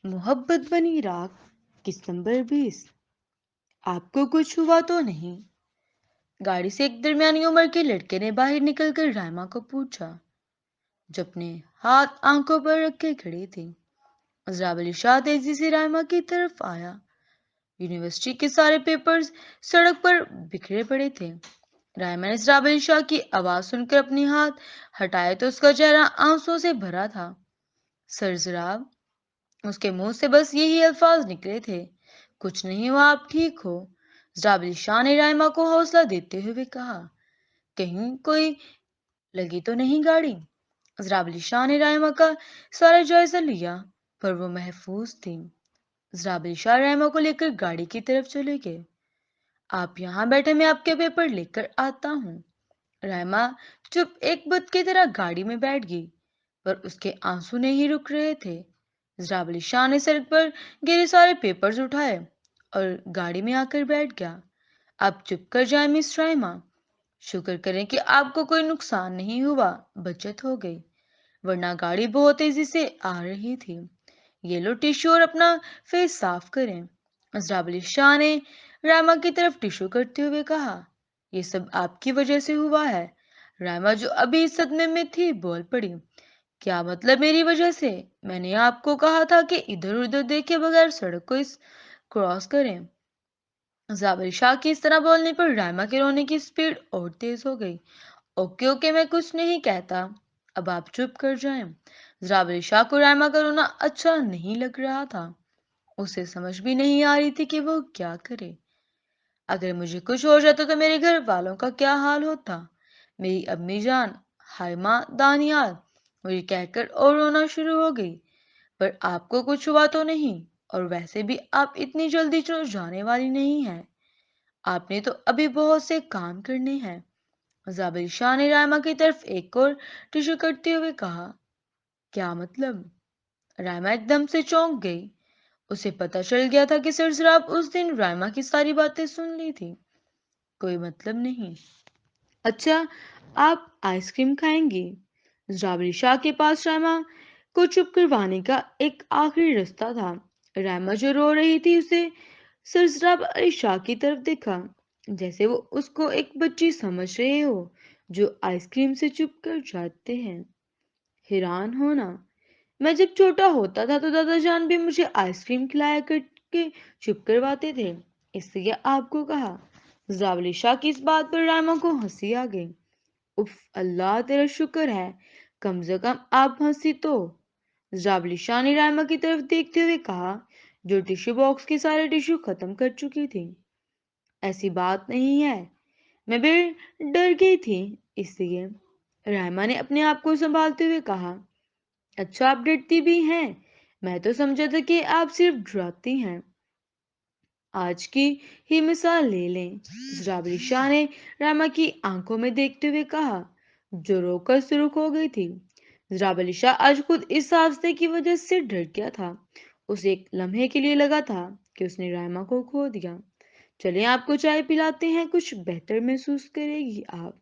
محبت بنی راک کس نمبر 20۔ آپ کو کچھ ہوا تو نہیں؟ گاڑی سے ایک درمیانی عمر کے لڑکے نے باہر نکل کر رائما کو پوچھا، جو اپنے ہاتھ آنکھوں پر رکھے کھڑی تھی۔ عذرا علی شاہ تیزی سے رائما کی طرف آیا۔ یونیورسٹی کے سارے پیپرز سڑک پر بکھرے پڑے تھے۔ رائما نے عذرا علی شاہ کی آواز سن کر اپنے ہاتھ ہٹائے تو اس کا چہرہ آنسوں سے بھرا تھا۔ سر جناب، اس کے منہ سے بس یہی الفاظ نکلے تھے، کچھ نہیں ہوا، آپ ٹھیک ہو؟ عذرا علی شاہ نے رائما کو حوصلہ دیتے ہوئے کہا، کہیں کوئی لگی تو نہیں گاڑی؟ عذرا علی شاہ نے رائما کا سارا جائزہ لیا، پر وہ محفوظ تھی۔ عذرا علی شاہ رائما کو لے کر گاڑی کی طرف چلے گئے۔ آپ یہاں بیٹھے، میں آپ کے پیپر لے کر آتا ہوں۔ رائما چپ ایک بت کی طرح گاڑی میں بیٹھ گئی، پر اس کے آنسو نہیں رک رہے تھے۔ عذرا علی شاہ نے سڑک پر گرے سارے پیپرز اٹھائے اور گاڑی میں آ کر بیٹھ گیا۔ آپ چپ کر جائیں مس رائما، شکر کریں کہ آپ کو کوئی نقصان نہیں ہوا، بچت ہو گئی، ورنہ گاڑی بہت تیزی سے آ رہی تھی۔ یہ لو ٹیشو اور اپنا فیس صاف کریں۔ عذرا علی شاہ نے رائما کی طرف ٹیشو کرتے ہوئے کہا، یہ سب آپ کی وجہ سے ہوا ہے۔ رائما جو ابھی صدمے میں تھی بول پڑی، کیا مطلب میری وجہ سے؟ میں نے آپ کو کہا تھا کہ ادھر ادھر دیکھے بغیر سڑک کو کراس کریں۔ عذرا علی شاہ کی اس طرح بولنے پر رائما کے رونے کی سپیڈ اور تیز ہو گئی۔ اوکے اوکے، میں کچھ نہیں کہتا، اب آپ چپ کر جائیں۔ عذرا علی شاہ کو رائما کا رونا اچھا نہیں لگ رہا تھا۔ اسے سمجھ بھی نہیں آ رہی تھی کہ وہ کیا کرے۔ اگر مجھے کچھ ہو جاتا تو میرے گھر والوں کا کیا حال ہوتا؟ میری امی جان، ہائے ماں دانیال، مجھے کہہ کر اور رونا شروع ہو گئی۔ پر آپ کو کچھ ہوا تو نہیں، اور ویسے بھی آپ اتنی جلدی جانے والی نہیں ہیں، آپ نے تو ابھی بہت سے کام کرنے ہیں۔ عذرا علی شاہ نے رائما کی طرف ایک اور ٹیشو کرتے ہوئے کہا، کیا مطلب؟ رائما ایک دم سے چونک گئی۔ اسے پتہ چل گیا تھا کہ سر سراب اس دن رائما کی ساری باتیں سن لی تھی۔ کوئی مطلب نہیں۔ اچھا، آپ آئس کریم کھائیں گی؟ عذرا علی شاہ کے پاس رائما کو چپ کروانے کا ایک آخری راستہ تھا۔ رائما جو رو رہی تھی اسے سرسراب علی شاہ کی طرف دیکھا، جیسے وہ اس کو ایک بچی سمجھ رہے ہو جو آئس کریم سے چپ کر جاتے ہیں۔ حیران ہونا، میں جب چھوٹا ہوتا تھا تو دادا جان بھی مجھے آئس کریم کھلایا کر کے چپ کرواتے تھے، اس لیے آپ کو کہا۔ عذرا علی شاہ کی اس بات پر رائما کو ہنسی آ گئی۔ اف اللہ تیرا شکر ہے، کم سے کم آپ ہنسی تو۔ عذرا علی شاہ نے رائما کی طرف دیکھتے ہوئے کہا، جو ٹیشو باکس کے سارے ٹیشو ختم کر چکی تھی۔ ایسی بات نہیں ہے، میں بھی ڈر گئی تھی، اس لیے۔ رائما نے اپنے آپ کو سنبھالتے ہوئے کہا، اچھا آپ ڈرتی بھی ہیں، میں تو سمجھا تھا کہ آپ صرف ڈراتی ہیں۔ آج کی ہی مثال لے لیں، عذرا علی شاہ نے رائما کی آنکھوں میں دیکھتے ہوئے کہا، جو رو کر سرخ ہو گئی تھی۔ عذرا علی شاہ آج خود اس حادثے کی وجہ سے ڈر گیا تھا۔ اسے ایک لمحے کے لیے لگا تھا کہ اس نے رائما کو کھو دیا۔ چلیں آپ کو چائے پلاتے ہیں، کچھ بہتر محسوس کرے گی آپ۔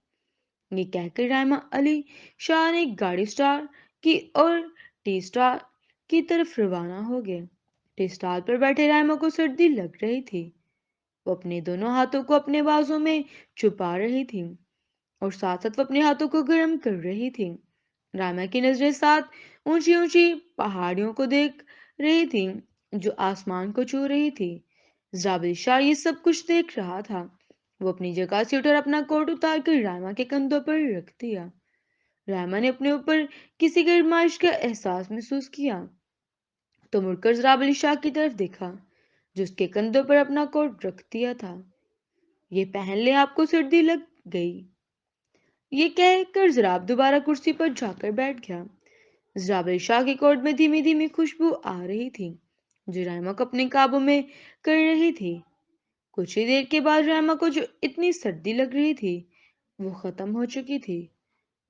یہ کہہ کر رائما علی شاہ نے گاڑی سٹار کی اور ٹی سٹار کی طرف روانہ ہو گئے۔ ٹی سٹار پر بیٹھے رائما کو سردی لگ رہی تھی۔ وہ اپنے دونوں ہاتھوں کو اپنے بازوں میں چھپا رہی تھی اور ساتھ ساتھ وہ اپنے ہاتھوں کو گرم کر رہی تھی۔ رائما کی نظریں ساتھ اونچی اونچی پہاڑیوں کو دیکھ رہی تھی جو آسمان کو چھو رہی تھی۔ عذرا علی شاہ یہ سب کچھ دیکھ رہا تھا۔ وہ اپنی جگہ سے اٹھ اور اپنا کوٹ اتار کر رائما کے کندھوں پر رکھ دیا۔ رائما نے اپنے اوپر کسی گرمائش کا احساس محسوس کیا تو مڑ کر عذرا علی شاہ کی طرف دیکھا جو اس کے کندھوں پر اپنا کوٹ رکھ دیا تھا۔ یہ پہن لے، آپ کو سردی لگ گئی۔ یہ کہہ کر ضراب دوبارہ کرسی پر جا کر بیٹھ گیا۔ عذرا علی شاہ کے کوٹ میں دھیمی دھیمی خوشبو آ رہی تھی جو رائما کو اپنے قابو میں کر رہی تھی۔ کچھ ہی دیر کے بعد رائما کو جو اتنی سردی لگ رہی تھی وہ ختم ہو چکی تھی۔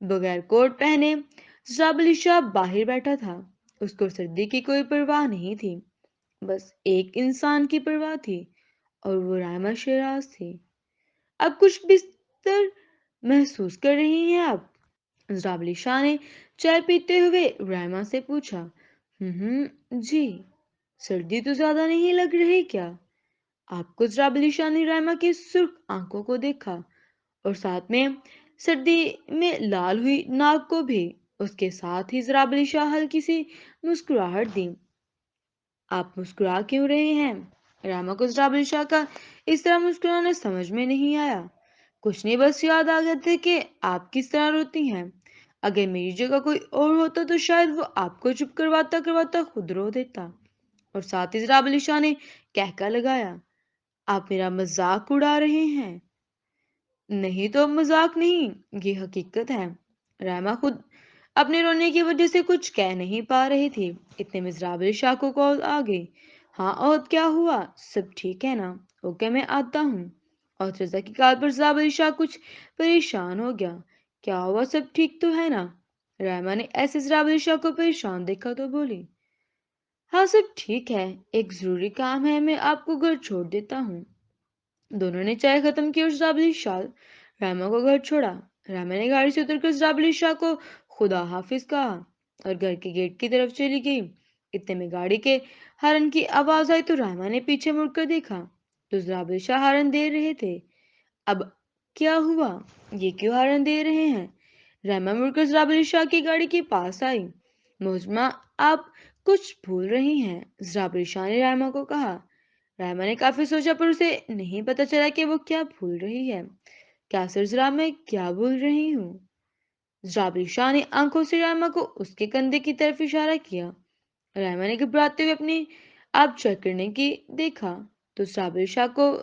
بغیر کوٹ پہنے عذرا علی شاہ باہر بیٹھا تھا۔ اس کو سردی کی کوئی پرواہ نہیں تھی، بس ایک انسان کی پرواہ تھی، اور وہ رائما شیراز تھی۔ اب کچھ بہتر محسوس کر رہی ہیں آپ؟ عذرا علی شاہ نے چائے پیتے ہوئے رائما سے پوچھا۔ جی۔ سردی تو زیادہ نہیں لگ رہی کیا؟ آپ کو ذرا شاہ نے رائما کی سرخ آنکھوں کو دیکھا اور ساتھ میں سردی میں لال ہوئی ناک کو بھی۔ اس کے ساتھ ہی ذرا شاہ ہلکی سی مسکراہٹ دی۔ آپ مسکرا کیوں رہے ہیں؟ راما کو ذرا شاہ کا اس طرح مسکرانا سمجھ میں نہیں آیا۔ کچھ نہیں، بس یاد آ گیا تھا کہ آپ کس طرح روتی ہیں۔ اگر میری جگہ کوئی اور ہوتا تو شاید وہ آپ کو چپ کرواتا کرواتا خود رو دیتا۔ اور ساتھ ہی ذرا شاہ نے کہکا لگایا، آپ میرا مذاق اڑا رہے ہیں؟ نہیں تو مذاق نہیں، یہ حقیقت ہے۔ رائما خود اپنے رونے کی وجہ سے کچھ کہہ نہیں پا رہی تھی۔ اتنے میں ذرا شاہ کو کال آ گئی۔ ہاں اور کیا ہوا؟ سب ٹھیک ہے نا؟ اوکے میں آتا ہوں۔ اور رضا کی کال پر ذرا شاہ کچھ پریشان ہو گیا۔ کیا ہوا؟ سب ٹھیک تو ہے نا؟ رائما نے ایسے ذرا شاہ کو پریشان دیکھا تو بولی، ہاں سب ٹھیک ہے، ایک ضروری کام ہے، میں آپ کو گھر چھوڑ دیتا ہوں۔ دونوں نے چائے ختم کی اور ذرا شاہ راما کو گھر چھوڑا۔ راما نے گاڑی سے اتر کر ذرا شاہ کو خدا حافظ کہا اور گھر کے گیٹ کی طرف چلی گئی۔ اتنے میں گاڑی کے ہارن کی آواز آئی تو راما نے پیچھے مڑ کر دیکھا تو ذرا شاہ ہارن دے رہے تھے۔ اب کیا ہوا؟ یہ کیوں ہارن دے رہے ہیں؟ راما مڑ کر ذرا شاہ کی گاڑی کے پاس آئی۔ موزمہ آپ کچھ بھول رہی ہیں، ذرا شاہ نے راما کو کہا۔ راما نے کافی سوچا پر اسے نہیں پتا چلا کہ وہ کیا بھول رہی ہے۔ کیا سرزرا میں کیا بھول رہی ہوں؟ ذرا شاہ نے آنکھوں سے راما کو اس کے کندھے کی طرف اشارہ کیا۔ راما نے گھبراتے ہوئے اپنے آپ چیک کرنے کی دیکھا تو ذرا شاہ کو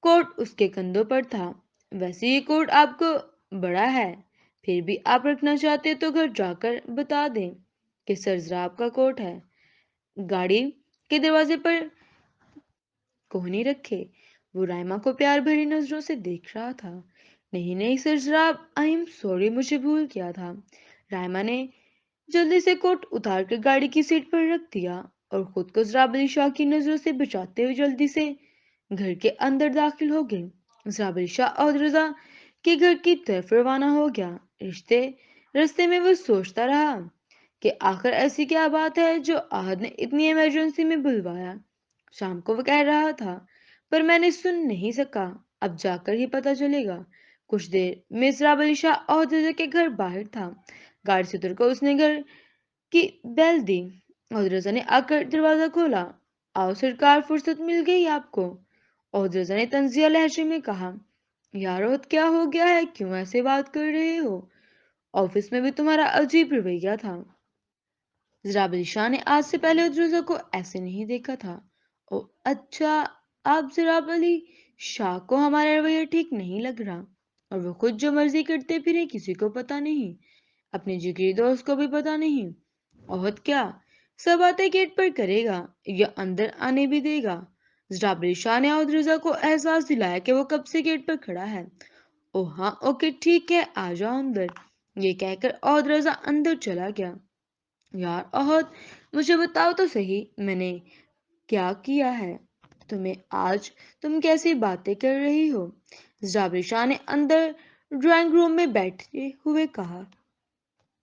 کوٹ اس کے کندھوں پر تھا۔ ویسے یہ کوٹ آپ کو بڑا ہے، پھر بھی آپ رکھنا چاہتے تو گھر جا کر بتا دیں کہ سرزرا آپ کا کوٹ ہے۔ گاڑی کے دروازے پر کوہنی رکھے وہ رائما کو پیار بھری نظروں سے دیکھ رہا تھا۔ نہیں نہیں سر جناب، آئی ایم سوری، مجھے بھول گیا تھا۔ رائما نے جلدی سے کوٹ اتار کر گاڑی کی سیٹ پر رکھ دیا اور خود کو ذرا شاہ کی نظروں سے بچاتے ہوئے جلدی سے گھر کے اندر داخل ہو گئے۔ ذرا شاہ اور رضا کے گھر کی طرف روانہ ہو گیا۔ رستے میں وہ سوچتا رہا کہ آخر ایسی کیا بات ہے جو آہد نے اتنی ایمرجنسی میں بلوایا۔ شام کو وہ کہہ رہا تھا پر میں نے سن نہیں سکا، اب جا کر ہی پتا چلے گا۔ کچھ دیر میں ذرا شاہ اور رضا کے گھر باہر تھا۔ گاڑی سے اتر کر اس نے گھر کی بیل دی اور رضا نے آ کر دروازہ کھولا۔ آؤ سرکار، فرصت مل گئی آپ کو؟ اور رضا نے طنزیہ لہجے میں کہا، یار عہد کیا ہو گیا ہے، کیوں ایسے بات کر رہے ہو؟ آفس میں بھی تمہارا عجیب رویہ تھا۔ ذرا شاہ نے آج سے پہلے رضا کو ایسے نہیں دیکھا تھا۔ او اچھا، آپ ذرا شاہ کو ہمارا رویہ ٹھیک نہیں لگ رہا، اور وہ خود جو مرضی کرتے پھرے، کسی کو پتا نہیں، اپنے جگری دوست کو بھی پتا نہیں۔ عہد کیا سب باتیں گیٹ پر کرے گا یا اندر آنے بھی دے گا؟ ذرا شاہ نے عہد رضا کو احساس دلایا کہ وہ کب سے گیٹ پر کھڑا ہے۔ او ہاں اوکے ٹھیک ہے، آ جاؤ اندر۔ یہ کہہ کر عہد رضا اندر چلا گیا۔ یار عہد، مجھے بتاؤ تو صحیح، میں نے کیا کیا ہے تمہیں آج؟ تم کیسی باتیں کر رہی ہو؟ ذرا شاہ نے اندر ڈرائنگ روم میں بیٹھے ہوئے کہا۔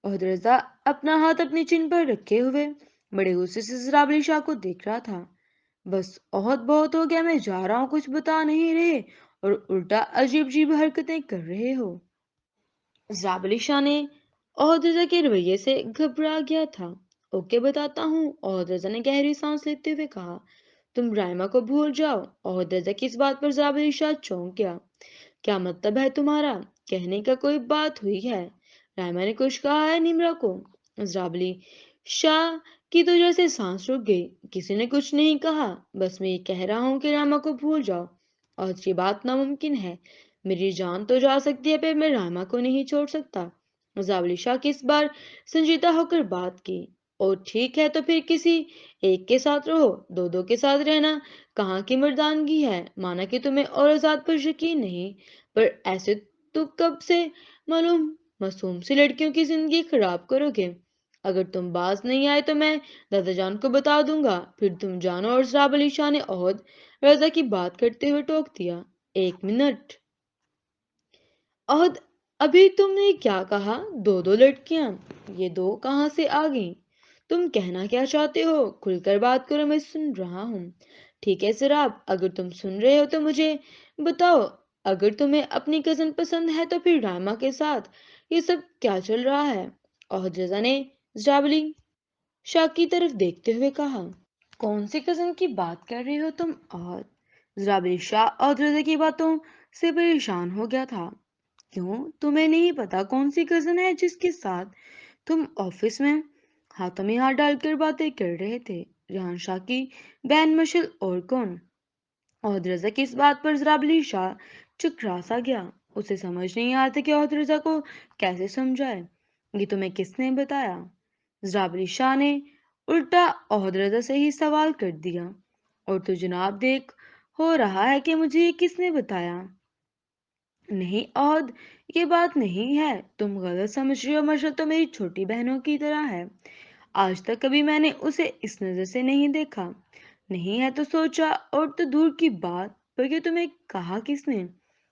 عہد رضا اپنا ہاتھ اپنی چن پر رکھے ہوئے بڑے غصے سے ذرا شاہ کو دیکھ رہا تھا۔ بس عہد، بہت ہو گیا، میں جا رہا ہوں، کچھ بتا نہیں رہے اور الٹا عجیب عجیب حرکتیں کر رہے ہو۔ ذرا شاہ نے عہد رضا کے رویے سے گھبرا گیا تھا۔ اوکے بتاتا ہوں، عہد رضا نے گہری سانس لیتے ہوئے کہا۔ تم رائما کو بھول جاؤ۔ عہد رضا کی اس بات پر ذرا شاہ چونک گیا۔ کیا مطلب ہے تمہارا؟ کہنے کا کوئی بات ہوئی ہے؟ رائما نے کچھ کہا ہے نیمرا کو؟ ذرا شاہ کی تو جیسے سانس رک گئی۔ کسی نے کچھ نہیں کہا، بس میں یہ کہہ رہا ہوں کہ رائما کو بھول جاؤ، اور یہ بات ناممکن ہے۔ میری جان تو جا سکتی ہے پر میں رائما کو نہیں چھوڑ سکتا۔ ذرا شاہ کی اس بار سنجیدہ ہو کر بات کی۔ اور ٹھیک ہے تو پھر کسی ایک کے ساتھ رہو، دو دو کے ساتھ رہنا کہاں کی مردانگی ہے؟ مانا کہ تمہیں اور آزاد پر یقین نہیں، پر ایسے تو کب سے معصوم سی لڑکیوں کی زندگی خراب کرو گے؟ اگر تم باز نہیں آئے تو میں دادا جان کو بتا دوں گا، پھر تم جانو۔ اور ذرا شاہ نے عہد رضا کی بات کرتے ہوئے ٹوک دیا، ایک منٹ عہد، ابھی تم نے کیا کہا؟ دو دو لڑکیاں؟ یہ دو کہاں سے آ گئیں؟ تم کہنا کیا چاہتے ہو؟ کھل کر بات کرو، میں سن رہا ہوں۔ ٹھیک ہے سراب، اگر تم سن رہے ہو تو مجھے بتاؤ، اگر تمہیں اپنی کزن پسند ہے تو پھر رائما کے ساتھ یہ سب کیا چل رہا ہے؟ عہد رضا نے زرابلی شاہ کی طرف دیکھتے ہوئے کہا۔ کون سی کزن کی بات کر رہے ہو تم؟ عہد زرابلی شاہ عہد رضا کی باتوں سے پریشان ہو گیا تھا۔ کیوں تمہیں نہیں پتا کون سی کزن ہے جس کے ساتھ تم آفس میں ہاتھوں میں ہاتھ ڈال کر باتیں کر رہے تھے؟ ریحان شاہ کی بہن مشل اور کون؟ عہد رضا کی اس بات پر زرابلی شاہ چکرا سا گیا۔ اسے سمجھ نہیں آتا کہ عہد رضا کو کیسے سمجھائے۔ یہ تمہیں کس نے بتایا؟ زرابلی شاہ نے الٹا عہد رضا سے ہی سوال کر دیا۔ اور تو جناب دیکھ ہو رہا ہے کہ مجھے یہ کس نے بتایا۔ نہیں عہد، یہ بات نہیں ہے، تم غلط سمجھ رہے ہو، مشل تو میری چھوٹی بہنوں کی طرح ہے۔ آج تک کبھی میں نے اسے اس نظر سے نہیں دیکھا۔ نہیں ہے تو سوچا، اور تو دور کی بات پر کہ تمہیں کہا کس نے؟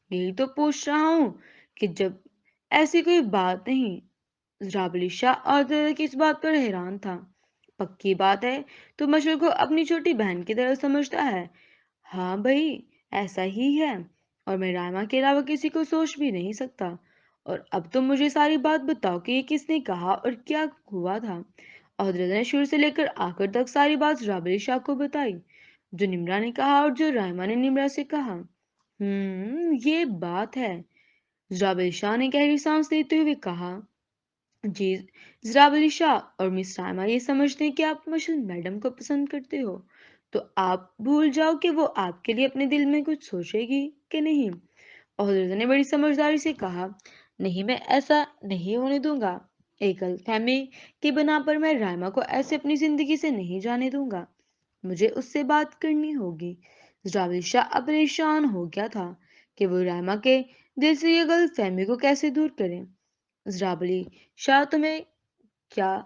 یہی تو پوچھ رہا ہوں کہ جب ایسی کوئی بات نہیں۔ زرابلی شاہ اور کی اس بات پر حیران تھا۔ پکی بات ہے تو مشل کو اپنی چھوٹی بہن کی طرح سمجھتا ہے۔ ہاں بھائی، ایسا ہی ہے، اور میں رائما کے علاوہ کسی کو سوچ بھی نہیں سکتا۔ اور اب تم مجھے ساری بات بتاؤ کہ یہ کس نے کہا اور کیا ہوا تھا۔ عہد رضا نے شروع سے لے کر آخر تک ساری بات زرابلی شاہ کو بتائی، جو نمرا نے کہا اور جو رائما نے نمرا سے کہا۔ یہ بات ہے، زرابلی شاہ نے گہری سانس لیتے ہوئے کہا۔ جی زرابلی شاہ اور مس رائما یہ سمجھتے ہیں کہ آپ مشل میڈم کو پسند کرتے ہو، تو آپ بھول جاؤ کہ وہ آپ کے لیے اپنے دل میں کچھ سوچے گی کہ نہیں۔ عہد رضا نے بڑی سمجھداری سے کہا، نہیں، میں ایسا نہیں ہونے دوں گا۔ ایک غلط فہمی کی بنا پر میں رائما کو ایسے اپنی زندگی سے نہیں جانے دوں گا۔ مجھے اس سے بات کرنی ہوگی۔ زرابلی شاہ اب پریشان ہو گیا تھا کہ وہ رائما کے دل سے یہ غلط فہمی کو کیسے دور کرے۔ زرابلی شاہ، تمہیں کیا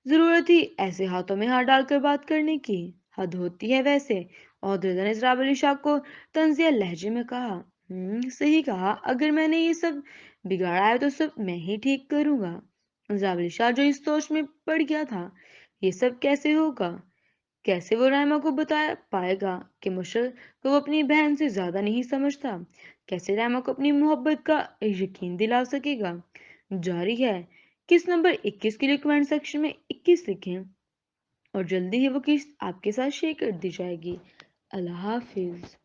ضرورت تھی ایسے ہاتھوں میں ہاتھ ڈال کر بات کرنے کی؟ حد ہوتی ہے ویسے۔ عہد رضا نے زرابلی شاہ کو طنزیہ لہجے میں کہا۔ صحیح کہا، اگر میں نے یہ سب بگاڑا ہے تو سب میں ہی ٹھیک کروں گا۔ زرابلی شاہ جو اس سوچ میں پڑ گیا تھا، یہ سب کیسے ہوگا؟ کیسے وہ رائما کو بتا پائے گا کہ مشل کو وہ اپنی بہن سے زیادہ نہیں سمجھتا؟ کیسے رائما کو اپنی محبت کا یقین دلا سکے گا؟ جاری ہے، کس نمبر 21 کے لیے کمنٹ سیکشن میں 21 لکھیں، اور جلدی ہی وہ کس آپ کے ساتھ شیئر کر دی جائے گی۔ اللہ حافظ۔